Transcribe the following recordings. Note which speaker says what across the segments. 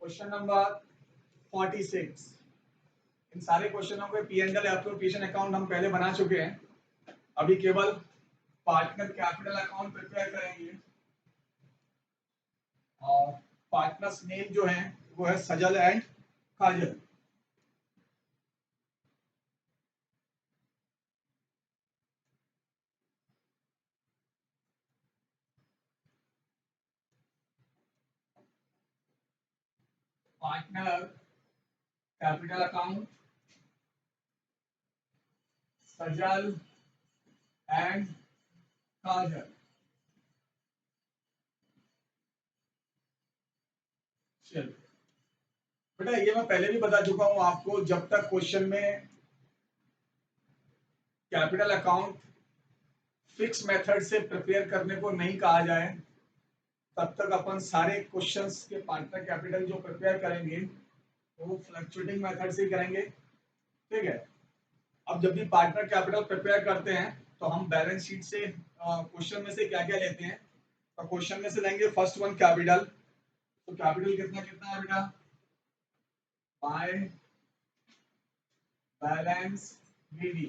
Speaker 1: Question number 46। इन सारे क्वेश्चनों के P and L appropriation account हम पहले बना चुके हैं। अभी केवल पार्टनर कैपिटल अकाउंट प्रिपेयर करेंगे और पार्टनर्स नेम जो है वो है Sajal and Kajal. Partner capital account Sajal and Kajal. चलिए बेटा, ये मैं पहले भी बता चुका हूं आपको, जब तक क्वेश्चन में कैपिटल अकाउंट फिक्स मेथड से प्रिपेयर करने को नहीं कहा जाए तब तक अपन सारे क्वेश्चंस के पार्टनर कैपिटल जो प्रिपेयर करेंगे वो फ्लक्चुएटिंग मेथड से ही करेंगे। ठीक है। अब जब भी पार्टनर कैपिटल प्रिपेयर करते हैं तो हम बैलेंस शीट से क्वेश्चन में से क्या क्या लेते हैं। तो क्वेश्चन में से लेंगे फर्स्ट वन कैपिटल। तो कैपिटल कितना कितना है बेटा? By balance BD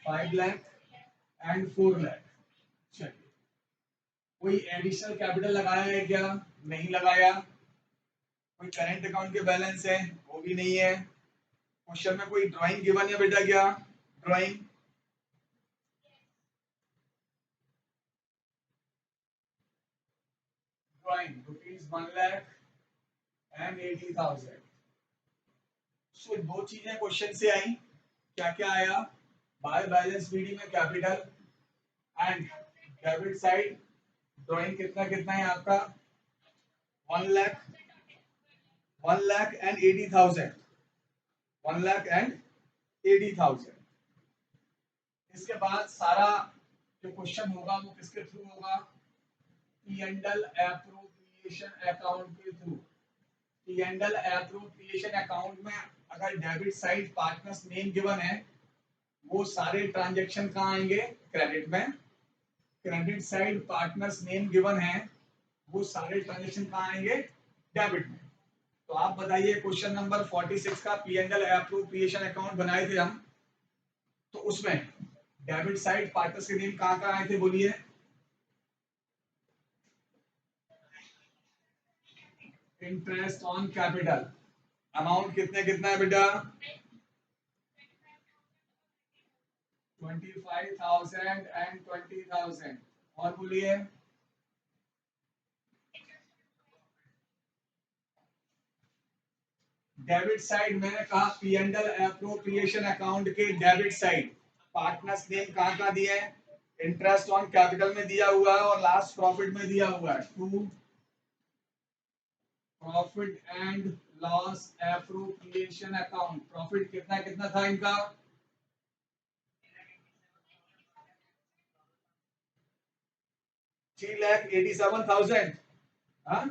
Speaker 1: 5 lakh and 4 lakh. चलिए, कोई एडिशनल कैपिटल लगाया है क्या? नहीं लगाया। कोई करंट अकाउंट के बैलेंस है? वो भी नहीं है। क्वेश्चन में कोई ड्राइंग गिवन है बेटा? क्या ड्राइंग? Drawing rupees 1,80,000। सो दो चीजें क्वेश्चन से आई। क्या क्या आया? बाय बैलेंस बीडी में capital and debit side drawing कितना कितना है आपका? 1,80,000। 1,80,000। इसके बाद सारा जो क्वेश्चन होगा वो किसके थ्रू होगा? P and L appropriation account के थ्रू। P and L appropriation account में अगर debit side partners name given है वो सारे ट्रांजैक्शन कहाँ आएंगे? क्रेडिट में। Credit side partners name given है वो सारे ट्रांजैक्शन कहाँ आएंगे? डेबिट में। तो आप बताइए, क्वेश्चन नंबर 46 का P and L appropriation account बनाए थे हम, तो उसमें डेबिट साइड पार्टनर्स के नेम कहाँ कहाँ आए थे? बोलिए। इंटरेस्ट ऑन कैपिटल अमाउंट कितने कितना है बेटा? 25,000 एंड 20,000। और बोलिए। डेबिट साइड मैंने कहा P and L appropriation account के डेबिट साइड पार्टनर्स नेम कहाँ कहाँ दिए हैं? इंटरेस्ट ऑन कैपिटल में दिया हुआ है और लास्ट प्रॉफिट में दिया हुआ है। To profit and loss appropriation account. Profit कितना कितना था इनका? 3,87,000। हाँ,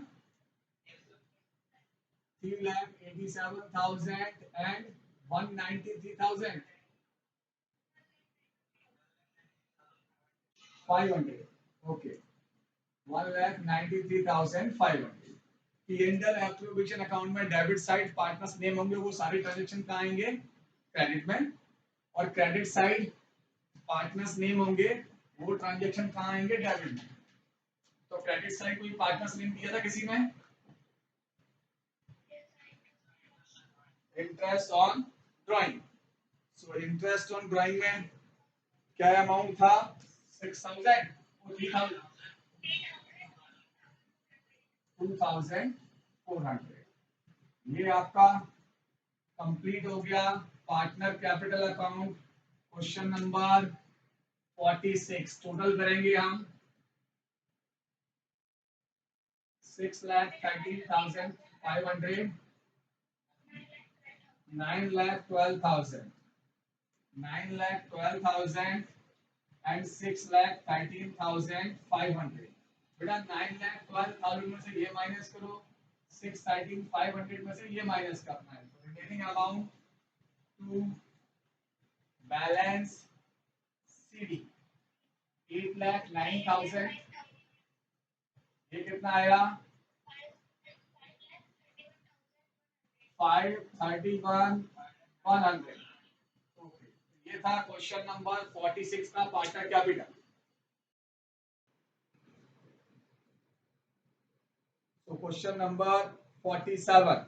Speaker 1: 3,87,000 and 193,500। Okay, 1,93,500। PNL appropriation account में डेबिट साइड पार्टनर्स नेम होंगे वो सारे ट्रांजैक्शन कहाँ आएंगे? क्रेडिट में। और क्रेडिट साइड पार्टनर्स नेम होंगे वो ट्रांजैक्शन कहाँ आएंगे? डेबिट में। तो क्रेडिट साइड कोई पार्टनर्स नेम दिया था किसी में? Interest on drawing. So interest on drawing में क्या अमाउंट था? 6,000 और 2,400। ये आपका कंप्लीट हो गया partner capital account. Question number 46 total करेंगे हम 6,13,500, 9,12,000, 9,12,000 एंड 6,13,500। बेटा 9,12,000 में से ये माइनस करो, 6,13,500 में से ये माइनस करना है। तो remaining amount to balance CD 8,09,000। ये कितना आया? 531,100। ओके, ये था क्वेश्चन नंबर 46 का पार्टनर कैपिटल। तो क्वेश्चन नंबर 47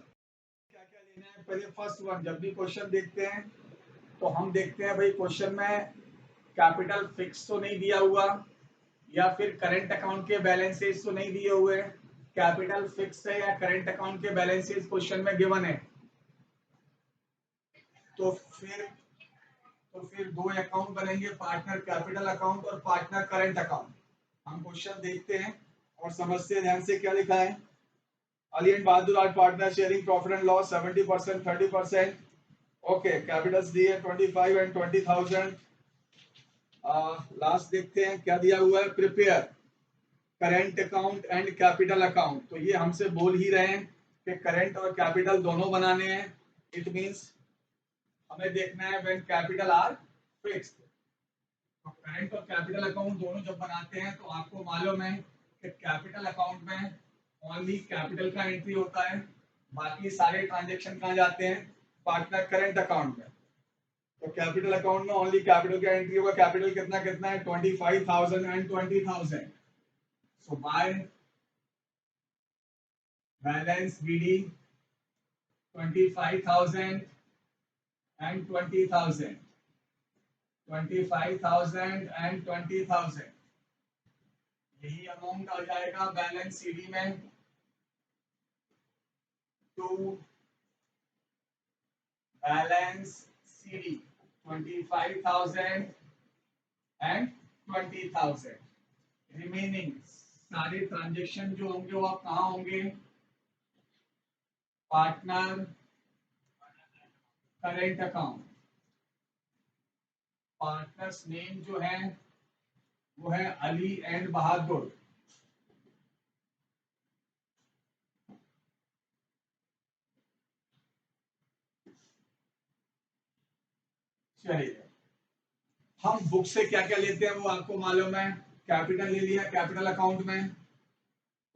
Speaker 1: क्या क्या लेना है, पहले फर्स्ट वन। जब भी क्वेश्चन देखते हैं तो हम देखते हैं भाई क्वेश्चन में कैपिटल फिक्स तो नहीं दिया हुआ, या फिर करंट अकाउंट के बैलेंसेस तो नहीं दिए हुए। कैपिटल फिक्स है या करंट अकाउंट के बैलेंसेस क्वेश्चन में गिवन है, तो फिर दो अकाउंट बनेंगे, पार्टनर कैपिटल अकाउंट और पार्टनर करंट अकाउंट। हम क्वेश्चन देखते हैं और समझते हैं ध्यान से क्या लिखा है। Ali and Bahadur are partner sharing profit and loss 70%, 30%। Okay, capitals दिए 25 एंड 20,000। लास्ट देखते हैं क्या दिया हुआ है, prepare current account and capital account. तो ये हमसे बोल ही रहे हैं कि करंट और कैपिटल दोनों बनाने हैं। इट मींस हमें देखना है व्हेन कैपिटल आर फिक्स्ड। तो करंट और कैपिटल अकाउंट दोनों जब बनाते हैं तो आपको मालूम है कि कैपिटल अकाउंट में ओनली कैपिटल का एंट्री होता है, बाकी सारे ट्रांजैक्शन कहाँ जाते हैं, पार्टनर करंट अकाउंट में। तो कैपिटल अकाउंट में ओनली कैपिटल का एंट्री होगा। कैपिटल कितना कितना है, 25,000 and 20,000। So by balance BD 25,000 and 20,000, 25,000 and 20,000, यही अमाउंट आ जाएगा बैलेंस सीडी में। To balance CD 25,000 and 20,000। Remaining सारे ट्रांजेक्शन जो होंगे वो आप कहाँ होंगे, partner current account. Partners name जो है वो है अली एंड बहादुर। चलिए, हम बुक से क्या क्या लेते हैं वो आपको मालूम है। कैपिटल ले लिया कैपिटल अकाउंट में।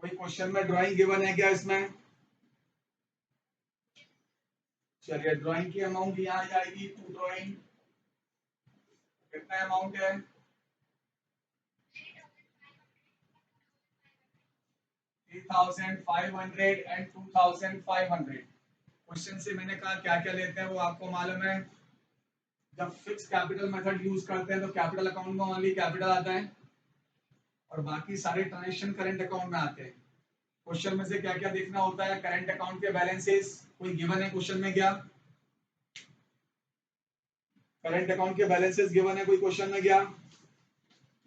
Speaker 1: कोई क्वेश्चन में ड्राइंग गिवन है क्या इसमें, चलिए ड्राइंग की अमाउंट यहाँ आ जाएगी। टू ड्राइंग कितना अमाउंट है, 3,500 एंड 2,500। क्वेश्चन से मैंने कहा क्या क्या लेते हैं वो आपको मालूम है। जब फिक्स कैपिटल मेथड यूज करते हैं तो कैपिटल अकाउंट में ओनली कैपिटल आता है और बाकी सारे ट्रांजेक्शन करंट अकाउंट में आते हैं। क्वेश्चन में से क्या क्या देखना होता है, करंट अकाउंट के बैलेंसेस कोई गिवन है क्वेश्चन में क्या, करंट अकाउंट के बैलेंसेस गिवन है कोई क्वेश्चन में क्या,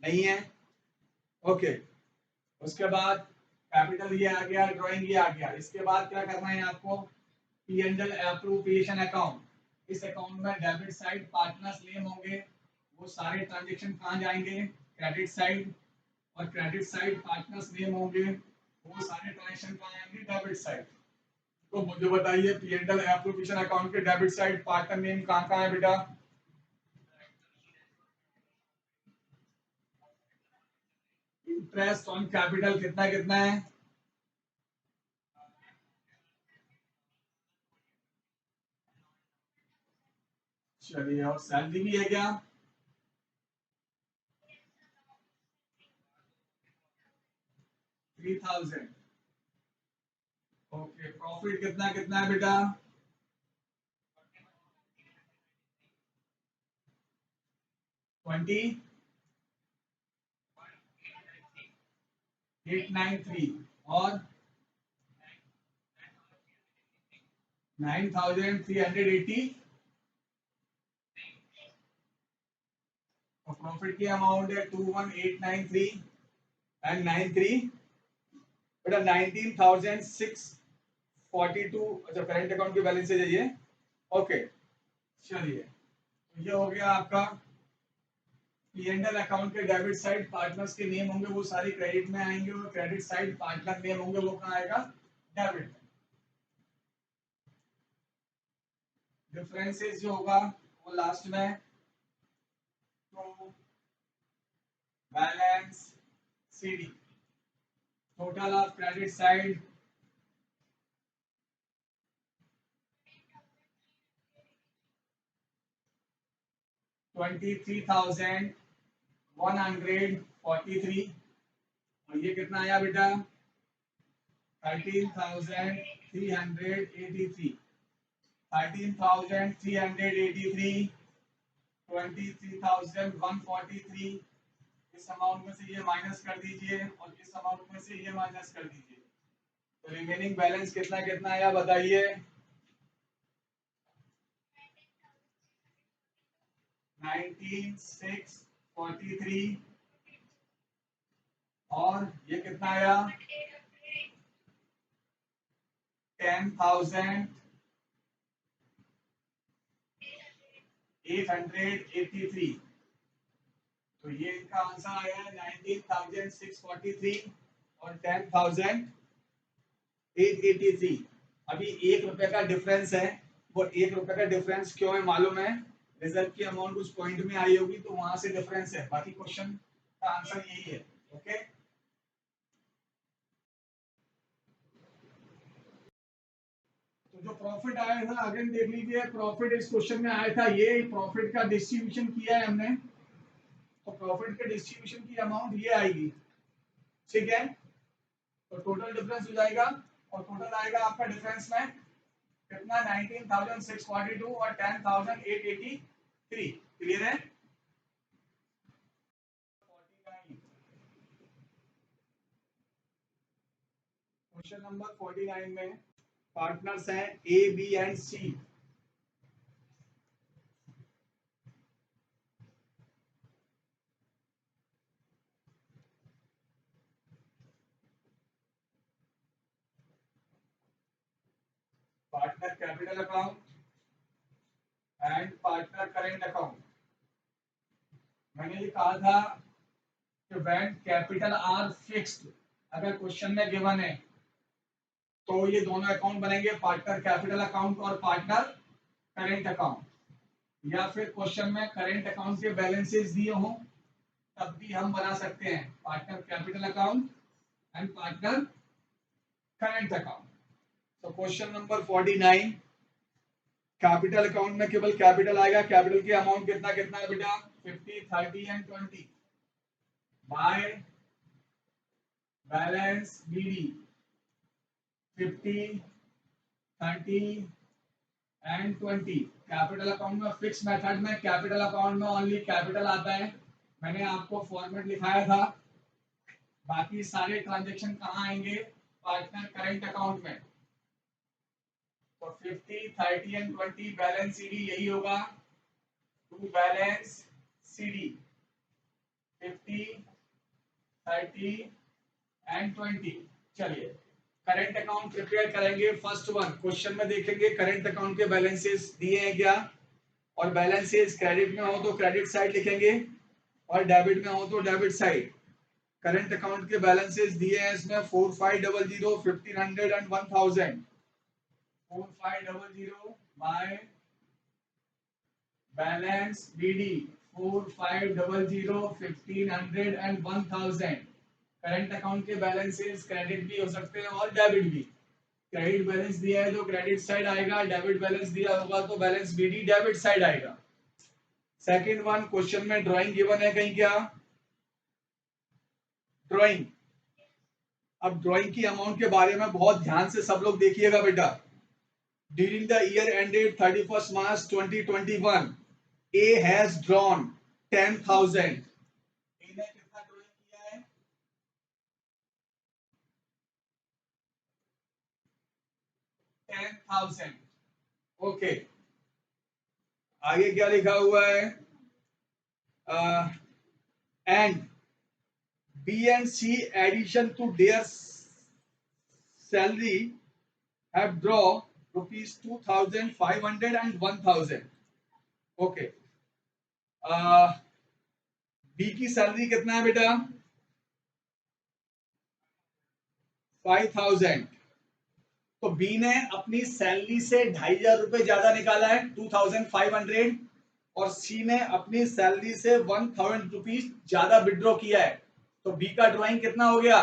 Speaker 1: नहीं है। ओके, उसके बाद कैपिटल ये आ गया, ड्राइंग ये आ गया। इसके बाद क्या करना है आपको, P and L appropriation account. इस अकाउंट में डेबिट साइड पार्टनर्स नेम होंगे, वो सारे ट्रांजैक्शन कहाँ जाएंगे, क्रेडिट साइड। और क्रेडिट साइड पार्टनर्स नेम होंगे, वो सारे ट्रांजैक्शन कहाँ आएंगे, डेबिट साइड। तो मुझे बताइए P and L appropriation account के डेबिट साइड पार्टनर नेम कहाँ कहाँ है बेटा, इंटरेस्ट ऑन कैपिटल कितना कितना है, चलिए, और सैलरी भी है क्या, 3,000। ओके, प्रॉफिट कितना कितना है बेटा, 2893 और 9,380। और प्रॉफिट की अमाउंट है 21,893 एंड 93 बेटा 19,642। अच्छा, करंट अकाउंट के बैलेंस है ये। ओके, चलिए, तो ये हो गया आपका पी एंड एल अकाउंट के डेबिट साइड पार्टनर्स के नेम होंगे वो सारे क्रेडिट में आएंगे और क्रेडिट साइड पार्टनर नेम होंगे वो कहाँ आएगा, डेबिट में। डिफरेंसेस जो होगा वो लास्ट में। तो balance CD total of credit side 23,143 और ये कितना आया बेटा 13,383 13,383 23,143 इस अमाउंट में से ये माइनस कर दीजिए और इस अमाउंट में से ये माइनस कर दीजिए तो रिमेनिंग बैलेंस कितना कितना आया बताइए 19,643 और ये कितना आया 10,883 तो ये इनका आंसर आया 19,643 और 10,883 अभी ₹1 का डिफरेंस है वो ₹1 का डिफरेंस क्यों है मालूम है रिजल्ट की अमाउंट उस पॉइंट में आई होगी तो वहां से डिफरेंस है बाकी क्वेश्चन का आंसर यही है ओके तो जो प्रॉफिट आया था अगेन देख लीजिए प्रॉफिट इस क्वेश्चन में आया था ये प्रॉफिट का डिस्ट्रीब्यूशन किया है हमने तो प्रॉफिट के डिस्ट्रीब्यूशन की अमाउंट ये आएगी ठीक है तो टोटल डिफरेंस हो जाएगा और टोटल आएगा आपका डिफरेंस में कितना 19,642 और 10,883 क्लियर है क्वेश्चन नंबर 49 में पार्टनर्स हैं A B and C partner capital account and partner current account मैंने ये कहा था कि व्हेन कैपिटल आर फिक्स्ड अगर क्वेश्चन में गिवन है तो ये दोनों अकाउंट बनेंगे पार्टनर कैपिटल अकाउंट और पार्टनर करेंट अकाउंट या फिर क्वेश्चन में करेंट अकाउंट के बैलेंसेस दिए हों तब भी हम बना सकते हैं partner capital account and partner current account तो क्वेश्चन नंबर 49 कैपिटल अकाउंट में केवल कैपिटल आएगा कैपिटल की अमाउंट कितना कितना है बेटा 50 30 and 20 by balance BD 50 30 and 20 capital account में फिक्स मेथड में कैपिटल अकाउंट में ओनली कैपिटल आता है मैंने आपको फॉर्मेट लिखाया था बाकी सारे ट्रांजैक्शन कहाँ आएंगे पार्टनर करेंट अकाउंट में तो 50 30 एंड 20 बैलेंस सीडी यही होगा टू बैलेंस सीडी 50 30 एंड 20 चलिए करंट अकाउंट प्रिपेयर करेंगे फर्स्ट वन क्वेश्चन में देखेंगे करंट अकाउंट के बैलेंसेस दिए हैं क्या और बैलेंसेस क्रेडिट में हो तो क्रेडिट साइड लिखेंगे और डेबिट में हो तो डेबिट साइड करंट अकाउंट के बैलेंसेस दिए हैं इसमें 4500 1500 and 1000 4500 by balance BD 4500 1500 and 1000 current account के बैलेंसेस क्रेडिट भी हो सकते हैं और डेबिट भी क्रेडिट बैलेंस दिया है तो क्रेडिट साइड आएगा डेबिट बैलेंस दिया होगा तो बैलेंस बीडी डेबिट साइड आएगा सेकंड वन क्वेश्चन में ड्राइंग गिवन है कहीं क्या ड्राइंग अब ड्राइंग की अमाउंट के बारे में बहुत ध्यान से सब लोग देखिएगा बेटा during the year ended 31st March 2021 A has drawn 10,000 10,000 okay आगे क्या लिखा हुआ है and B and C addition to their salary have draw rupees 2,500 and 1,000 okay B की सैलरी कितना है बेटा 5,000 तो बी ने अपनी सैलरी से 2,500 रुपए ज्यादा निकाला है 2,500 और सी ने अपनी सैलरी से 1,000 रुपीज ज्यादा विड्रॉ किया है तो बी का ड्राइंग कितना हो गया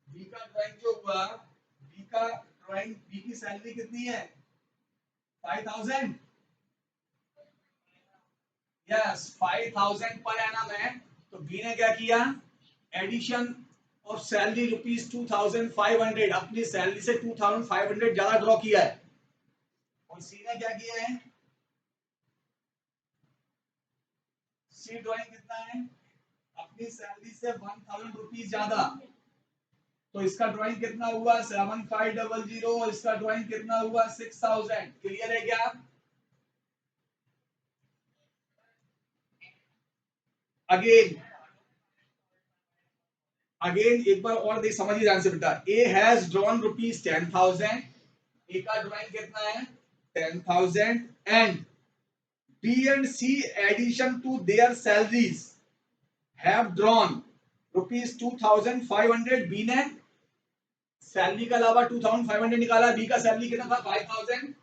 Speaker 1: बी का ड्राइंग जो हुआ बी की सैलरी कितनी है 5,000 यस 5000 पर एनम है, तो बी ने क्या किया, एडिशन ऑफ सैलरी रुपीज 2500, अपनी सैलरी से 2500 ज्यादा ड्रॉ किया है। और सी ने क्या किया है, सी ड्रॉइंग कितना है, अपनी सैलरी से 1000 रुपीज ज्यादा, तो इसका ड्राइंग कितना हुआ 7500, और इसका ड्राइंग कितना हुआ 6000। क्लियर है क्या? अगेन एक बार और देख, समझिए ध्यान से बेटा। A has drawn rupees 10,000, A का ड्राइंग कितना है 10,000, and B and C addition to their salaries have drawn rupees 2500। B ने सैलरी के अलावा 2500 निकाला, बी का सैलरी कितना था 5000,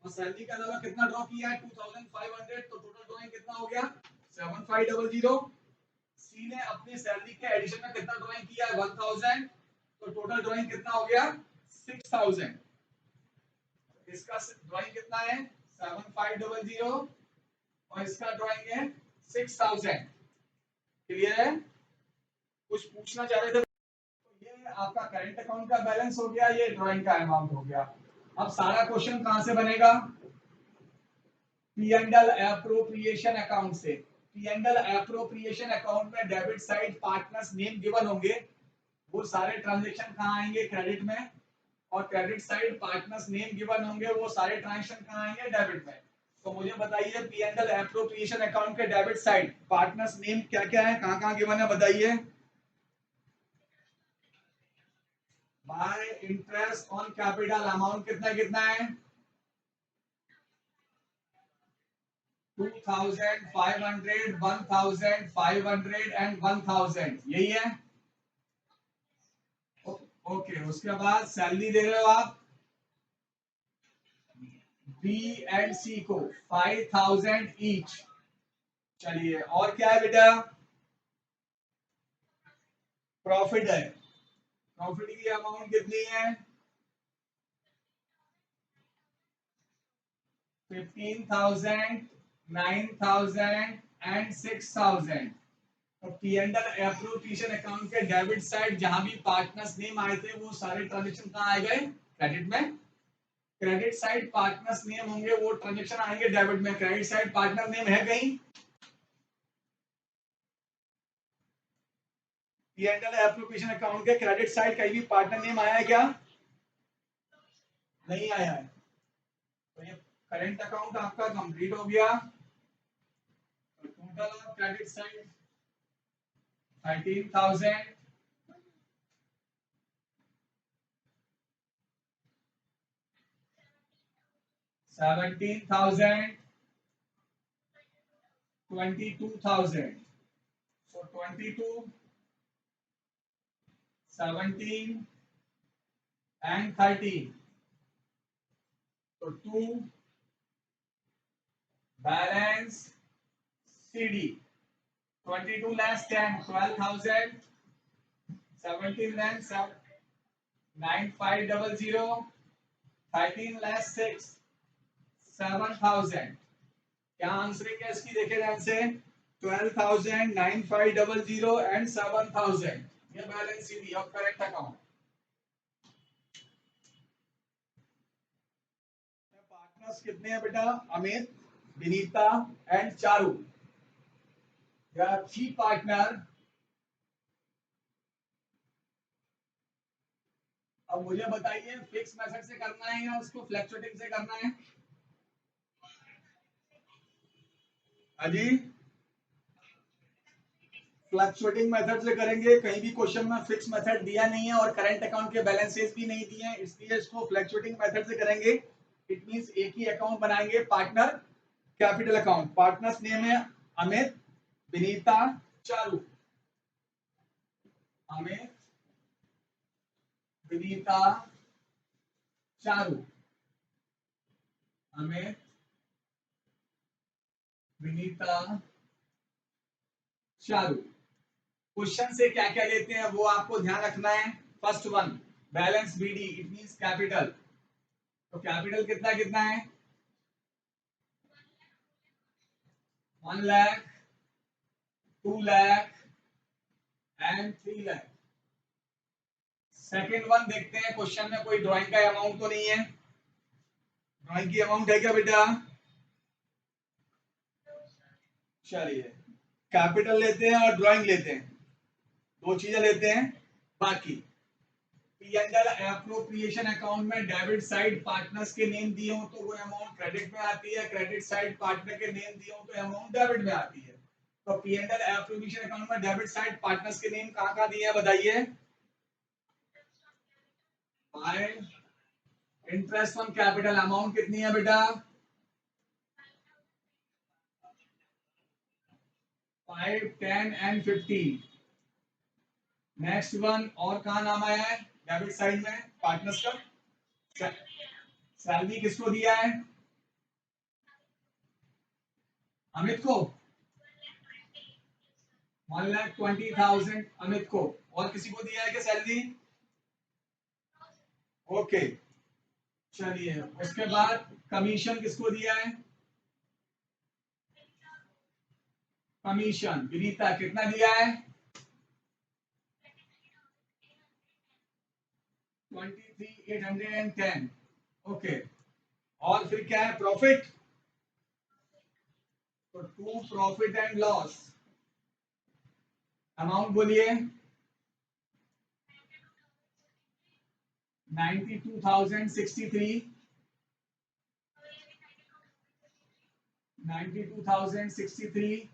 Speaker 1: और सैलरी के अलावा कितना ड्रॉ किया है 2500, तो टोटल ड्रॉइंग कितना हो गया 7500। सी ने अपनी सैलरी के एडिशन में कितना ड्राइंग किया है 1000, तो टोटल ड्राइंग कितना हो गया 6000। इसका ड्राइंग कितना है 7500, और इसका ड्राइंग है 6000। क्लियर है? कुछ पूछना चाह रहे थे? तो ये आपका करंट अकाउंट का बैलेंस हो गया, ये ड्राइंग का अमाउंट हो गया। अब सारा क्वेश्चन कहां से बनेगा, P and L appropriation account से। P and L appropriation account में debit side partners name given होंगे, वो सारे ट्रांजैक्शन कहां आएंगे क्रेडिट में, और credit side partners name given होंगे, वो सारे ट्रांजैक्शन कहां आएंगे डेबिट में। तो मुझे बताइए P and L appropriation account के डेबिट साइड पार्टनर्स नेम क्या क्या है, कहां कहां गिवन है बताइए। Bye interest on capital amount कितना कितना है 2500, 1500 एंड 1000, यही है। ओके, उसके बाद सैलरी दे रहे हो आप बी एंड सी को 5000 ईच। चलिए, और क्या है बेटा, प्रॉफिट है, प्रॉफिट की अमाउंट कितनी है 15,000, 9,000 एंड 6,000। और P and L appropriation account के डेबिट साइड जहां भी पार्टनर्स नेम आए थे, वो सारे ट्रांजेक्शन कहां आ गए क्रेडिट में। क्रेडिट साइड पार्टनर्स नेम होंगे, वो ट्रांजेक्शन आएंगे डेबिट में। क्रेडिट साइड पार्टनर नेम है कहीं P and L appropriation account के क्रेडिट साइड कहीं भी पार्टनर नेम आया है क्या, नहीं आया है। तो ये करंट अकाउंट आपका कंप्लीट हो गया। तो total of credit side 13,000, 17,000, 22,000। So 22, 17 and 13. So 2 balance CD. 22 less 10, 12,000. 17 less 9,500. 13 less 6, 7,000। क्या आंसरिंग है इसकी, देखे ध्यान से 12,000, 9,500 एंड 7,000। ये balance CD of current account. Partners कितने हैं बेटा, अमित, विनीता एंड चारू। या थ्री पार्टनर। अब मुझे बताइए फिक्स मेथड से करना है या उसको फ्लक्चुएटिंग से करना है। अजी फ्लक्चुएटिंग मेथड से करेंगे, कहीं भी क्वेश्चन में फिक्स मेथड दिया नहीं है और करंट अकाउंट के बैलेंसेस भी नहीं दिए हैं, इसलिए इसको फ्लक्चुएटिंग मेथड से करेंगे। इट मींस एक ही अकाउंट बनाएंगे, partner capital account. Partners name है अमित, विनीता, चारू। अमित, विनीता, चारू। अमित, विनीता, चारू। क्वेश्चन से क्या क्या लेते हैं वो आपको ध्यान रखना है। First one balance BD, it means capital. तो कैपिटल कितना कितना है 1 lakh, 2 lakh and 3 lakh। Second one देखते हैं, क्वेश्चन में कोई ड्राइंग का अमाउंट तो नहीं है। ड्राइंग की अमाउंट है क्या बेटा? चलिए, कैपिटल लेते हैं और ड्राइंग लेते हैं, दो चीजें लेते हैं। बाकी पी&एल एप्रोप्रिएशन अकाउंट में डेबिट साइड पार्टनर्स के नेम दिए हो तो वो अमाउंट क्रेडिट में आती है, क्रेडिट साइड पार्टनर के नेम दिए हो तो अमाउंट डेबिट में आती है। तो पी&एल एप्रोप्रिएशन अकाउंट में डेबिट साइड पार्टनर्स के नेम कहाँ कहाँ दिए हैं बताइए? इंटरेस्ट ऑन कैपिटल अमाउंट कितनी है बेटा? 5, 10 एंड 15। नेक्स्ट वन, और कहाँ नाम आया है डेबिट साइड में पार्टनर्स का? सैलरी किसको दिया है? अमित को 1,20,000 अमित को। और किसी को दिया है क्या सैलरी? ओके, चलिए उसके बाद कमीशन किसको दिया है? कमीशन विनीता कितना दिया है? 23,810। ओके, और फिर क्या है? प्रॉफिट। तो to profit and loss amount बोलिए। 92,063, 92,063,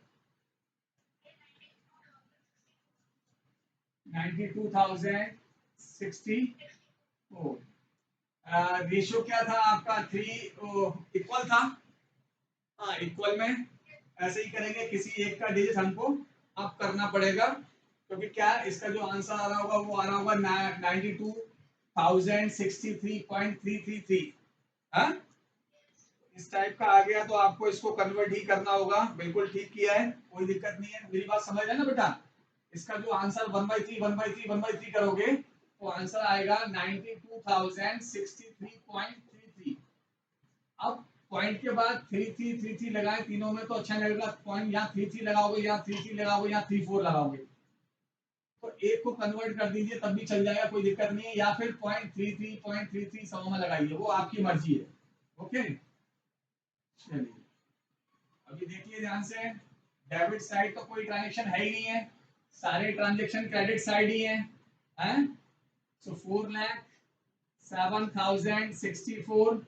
Speaker 1: 92,064। रेशियो क्या था आपका? 3 इक्वल था। हाँ, इक्वल में ऐसे ही करेंगे, किसी एक का डिजिट हमको अब करना पड़ेगा, क्योंकि क्या इसका जो आंसर आ रहा होगा वो आ रहा होगा 92,063.333। हाँ, इस टाइप का आ गया तो आपको इसको कन्वर्ट ही करना होगा। बिल्कुल ठीक किया है, कोई दिक्कत नहीं है, मेरी बात समझ रहे हैं ना बेटा? इसका जो आंसर 1/3 1/3 1/3 करोगे तो आंसर आएगा 92,063.33। अब पॉइंट के बाद 3 3 3 3 लगाए तीनों में तो अच्छा लगेगा। पॉइंट यहाँ 3 3 लगाओगे, यहाँ 3 3 लगाओगे, यहाँ 3 4 लगाओगे, तो एक को कन्वर्ट कर दीजिए तब भी चल जाएगा, कोई दिक्कत नहीं है। या फिर 0.33 सौ में लगाइए, वो आपकी मर्जी है। ओके, चलिए अभी देखिए ध्यान से। डेबिट साइड तो कोई ट्रांजेक्शन है ही नहीं है, सारे ट्रांजेक्शन क्रेडिट साइड ही हैं। सो 4,07,064,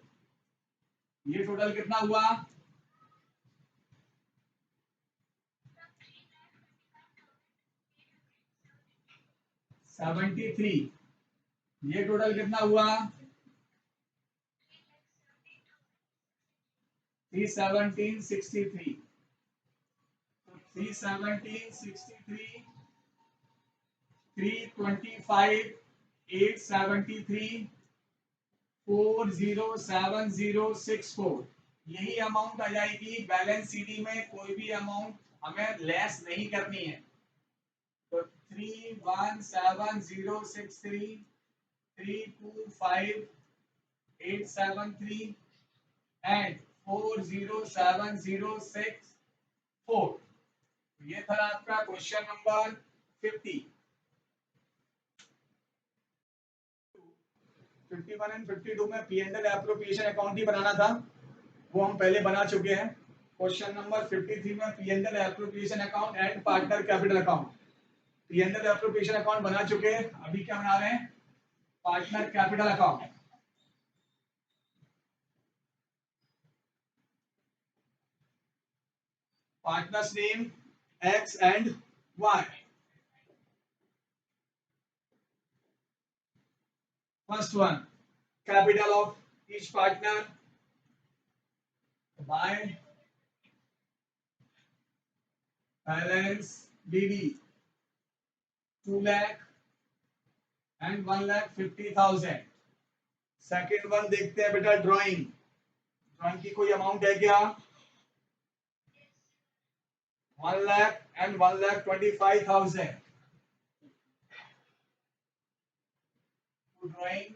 Speaker 1: ये टोटल कितना हुआ? 73। ये टोटल कितना हुआ? 317,63। 317,63, 325,873, 407,064, यही अमाउंट आ जाएगी। बैलेंस सीडी में कोई भी अमाउंट हमें लेस नहीं करनी है। तो 317,063, 325,873 एंड 407,064। ये था आपका क्वेश्चन नंबर 50। 51 एंड 52 में पी&एल एप्रोप्रिएशन अकाउंट ही बनाना था, वो हम पहले बना चुके हैं। क्वेश्चन नंबर 53 में P and L appropriation account and partner capital account, P and L appropriation account बना चुके हैं, अभी क्या बना रहे हैं? Partner capital account. Partners name X and Y. First one, capital of each partner by balance BD 2 lakh and 1,50,000। Second one देखते हैं बेटा, ड्राइंग। ड्राइंग की कोई अमाउंट है क्या? 1 lakh and 1,25,000। Drawing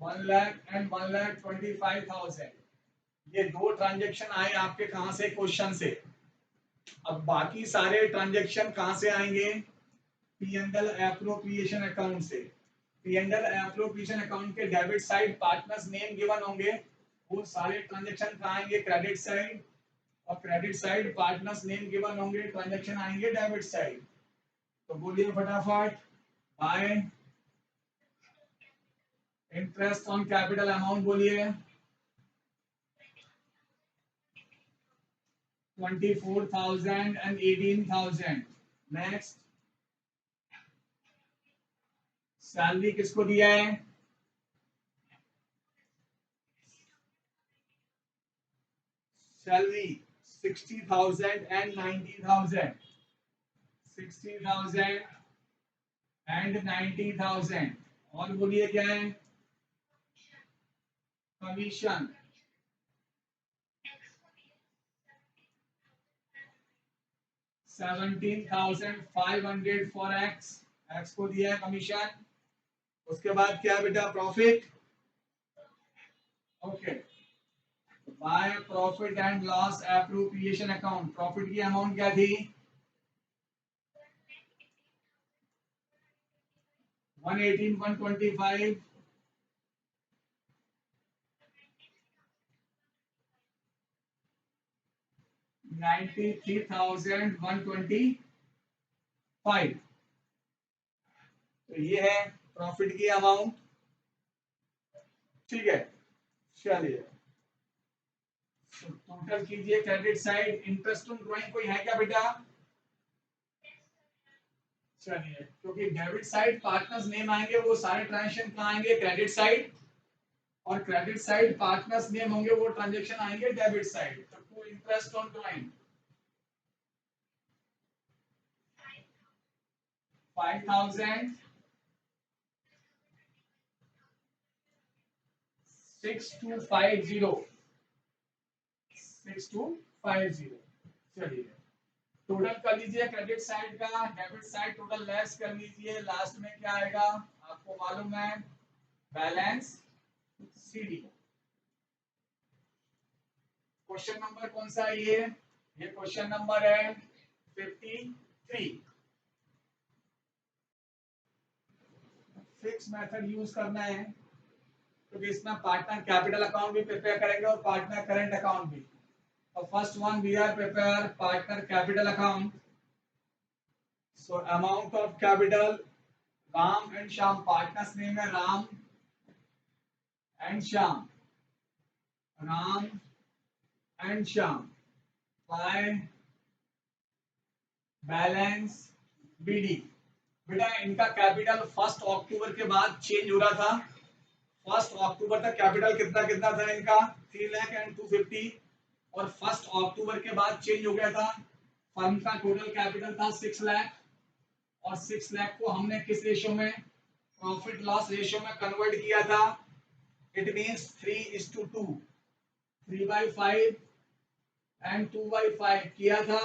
Speaker 1: 1 lakh and 1,25,000। ये 2 ट्रांजेक्शन आए आपके कहां से, क्वेश्चन से। अब बाकी सारे ट्रांजेक्शन कहां से आएंगे, P and L appropriation account से। P and L appropriation account के debit side partners name given होंगे, वो सारे ट्रांजेक्शन कहां आएंगे, क्रेडिट साइड। और credit side partners name given होंगे, ट्रांजेक्शन आएंगे डेबिट साइड। तो बोलिए फटाफट, by interest on capital amount बोलिए 24,000 and 18,000। नेक्स्ट, सैलरी किसको दिया है, सैलरी 60,000 and 90,000, 60,000 and 90,000। और बोलिए क्या है, कमीशन 17,500 फॉर एक्स, एक्स को दिया है कमीशन। उसके बाद क्या बेटा, profit. Okay, by profit and loss appropriation account, profit की अमाउंट क्या थी, 118, 125, 93,125। तो ये है प्रॉफिट की अमाउंट, ठीक है। चलिए टोटल कीजिए, credit side interest on drawing कोई है क्या बेटा, चलिए क्योंकि डेबिट साइड पार्टनर्स नेम आएंगे, वो सारे ट्रांजेक्शन कहाँ आएंगे, क्रेडिट साइड। और क्रेडिट साइड पार्टनर्स नेम होंगे, वो ट्रांजेक्शन आएंगे डेबिट साइड। तो टू इंटरेस्ट ऑन ड्राइंग 5,000, 6250, 6250। चलिए टोटल कर लीजिए, क्रेडिट साइड का डेबिट साइड टोटल लेस कर लीजिए, लास्ट में क्या आएगा आपको मालूम है, बैलेंस सीडी। क्वेश्चन नंबर कौन सा है ये क्वेश्चन नंबर है 53। फिक्स मेथड यूज करना है क्योंकि तो इसमें पार्टनर कैपिटल अकाउंट भी प्रिपेयर करेंगे और पार्टनर करंट अकाउंट भी। तो first one we are prepare partner capital account. So amount of capital, Ram and Shyam, partners name है Ram and Shyam, Ram and Shyam, by balance BD. बेटा इनका कैपिटल 1 अक्टूबर के बाद चेंज हो रहा था, 1 अक्टूबर तक कैपिटल कितना कितना था इनका, 3 लाख एंड 250। और 1 अक्टूबर के बाद चेंज हो गया था, फर्म का टोटल कैपिटल था 6 लाख। और 6 लाख को हमने किस रेशियो में, प्रॉफिट लॉस रेशियो में कन्वर्ट किया था। इट मींस 3:2, 3/5 एंड 2/5 किया था।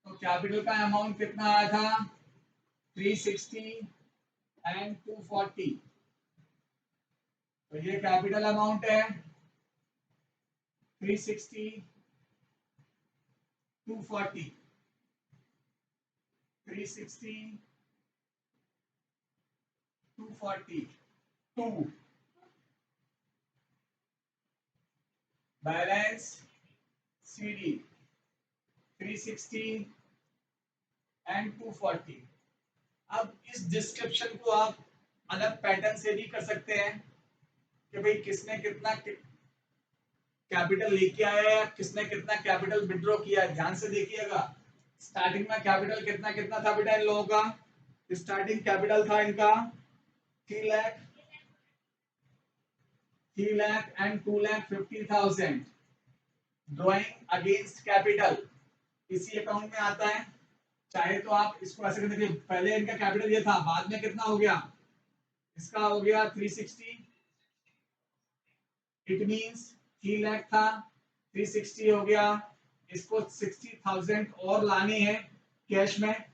Speaker 1: तो कैपिटल का अमाउंट कितना आया था, 360 एंड 240। तो ये कैपिटल अमाउंट है 360, 240, 360, 240, 2 बैलेंस सीडी 360 एंड 240। अब इस डिस्क्रिप्शन को आप अलग पैटर्न से भी कर सकते हैं कि भाई किसने कितना कैपिटल लेके आया है, किसने कितना कैपिटल विड्रॉ किया है। ध्यान से देखिएगा, स्टार्टिंग में कैपिटल कितना कितना था बेटा इन लोगों का, स्टार्टिंग कैपिटल था इनका 3 lakh, 3 lakh and 2,50,000। Drawing against capital इसी अकाउंट में आता है। चाहे तो आप इसको ऐसे कर देखिए, पहले इनका कैपिटल ये था, बाद में कितना हो गया, इसका हो गया 360। इट मींस 3 लाख था, 360 हो गया। इसको 60,000 और लाने हैं कैश में,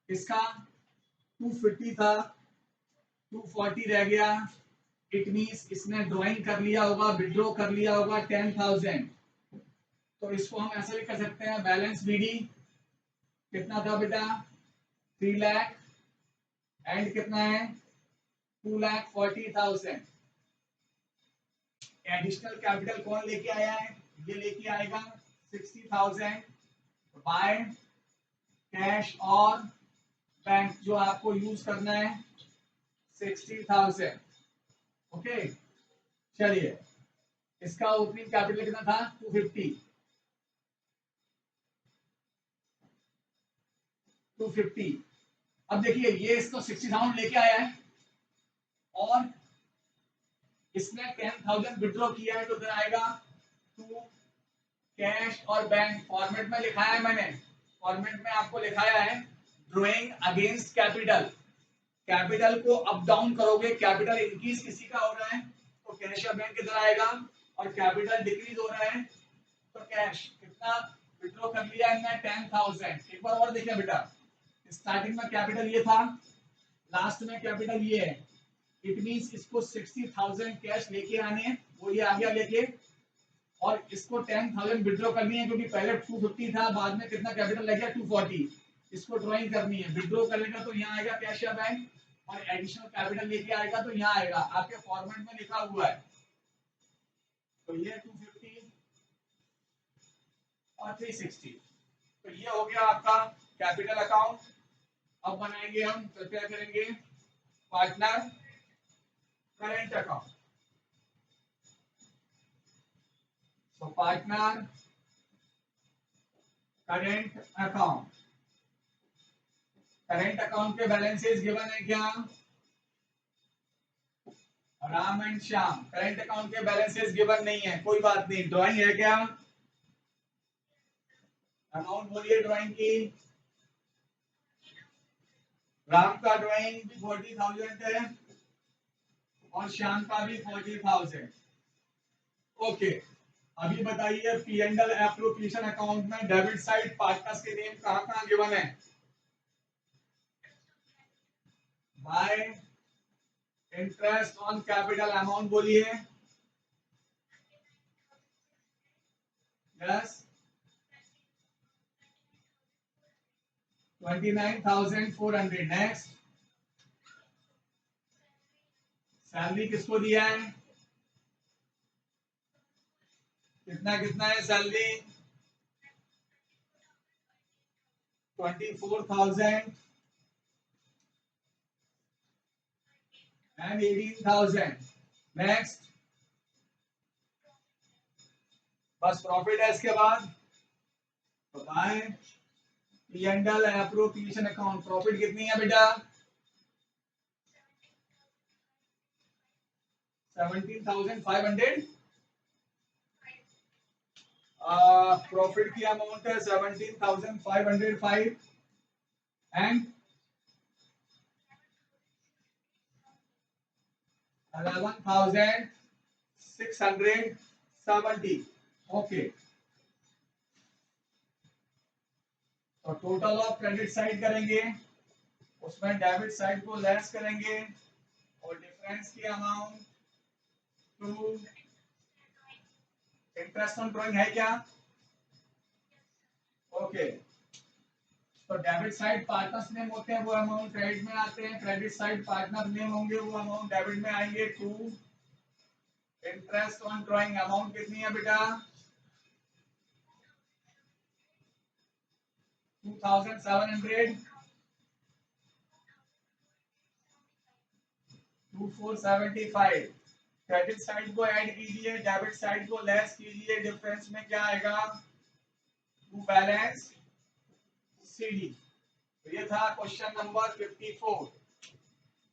Speaker 1: इसका 250 था, 240 रह गया। इट मींस इसने ड्राइंग कर लिया होगा, विड्रॉ कर लिया होगा 10,000। तो इसको हम ऐसे भी कर सकते हैं, बैलेंस बीडी कितना था बेटा 3 लाख एंड कितना है 2,40,000। एडिशनल कैपिटल कौन लेके आया है, ये लेके आएगा 60,000 बाय कैश और बैंक, जो आपको यूज करना है 60,000। ओके चलिए, इसका ओपनिंग कैपिटल कितना था 250। अब देखिए ये इसको 60,000 लेके आया है और इसने 10,000 विड्रॉ किया है, तो इधर आएगा टू कैश और बैंक। फॉर्मेट में लिखाया है मैंने, फॉर्मेट में आपको लिखाया है ड्रॉइंग अगेंस्ट कैपिटल। कैपिटल को अप डाउन करोगे, कैपिटल इंक्रीज किसी का हो रहा है तो कैश या बैंक किधर आएगा, और कैपिटल डिक्रीज हो रहा है तो कैश। कितना विड्रॉ कर लिया है 10,000। एक बार और देखिए बेटा, स्टार्टिंग में कैपिटल ये था, लास्ट में कैपिटल ये है। इट मींस इसको 60,000 कैश लेके आने हैं, वो ये आ गया लेके, और इसको 10,000 विड्रॉ करनी है क्योंकि पहले 250 था, बाद में कितना कैपिटल लग गया 240। इसको ड्राइंग करनी है, विड्रॉ करेगा तो यहाँ आएगा कैश या बैंक, और एडिशनल कैपिटल लेके आएगा तो यहाँ आएगा, आपके फॉर्मेट में लिखा हुआ है। तो ये 250 और 360, तो ये हो गया आपका कैपिटल अकाउंट। अब बनाएंगे हम, तो क्या करेंगे पार्टनर करेंट अकाउंट। तो partner current account, current account के बैलेंसेस गिवन है क्या Ram and Shyam? Current account के बैलेंसेस गिवन नहीं है, कोई बात नहीं। ड्राइंग है क्या, अमाउंट बोलिए ड्राइंग की। राम का ड्राइंग भी 40,000 है और श्याम का भी 40,000। ओके, अभी बताइए P and L appropriation account में डेबिट साइड पार्टनर्स के नेम कहां कहां गिवन है? Bye interest on capital amount बोलिए। यस 29,400। नेक्स्ट, सैलरी किसको दिया है, कितना कितना है सैलरी 24,000 and 18,000। नेक्स्ट, बस प्रॉफिट है इसके बाद। तो by P and L appropriation account profit कितनी है बेटा 17,500। प्रॉफिट की अमाउंट है 17,505 एंड 11,670। ओके, तो टोटल ऑफ क्रेडिट साइड करेंगे, उसमें डेबिट साइड को लेस करेंगे और डिफरेंस की amount to interest on drawing है क्या? ओके, तो डेबिट साइड पार्टनर्स नेम होते हैं, वो अमाउंट क्रेडिट में आते हैं। क्रेडिट साइड पार्टनर नेम होंगे, वो अमाउंट डेबिट में आएंगे। To interest on drawing amount कितनी है बेटा 2,700 2,475। क्रेडिट साइड को ऐड कीजिए, डेबिट साइड को लेस कीजिए, डिफरेंस में क्या आएगा टू बैलेंस सीडी। तो ये था क्वेश्चन नंबर 54।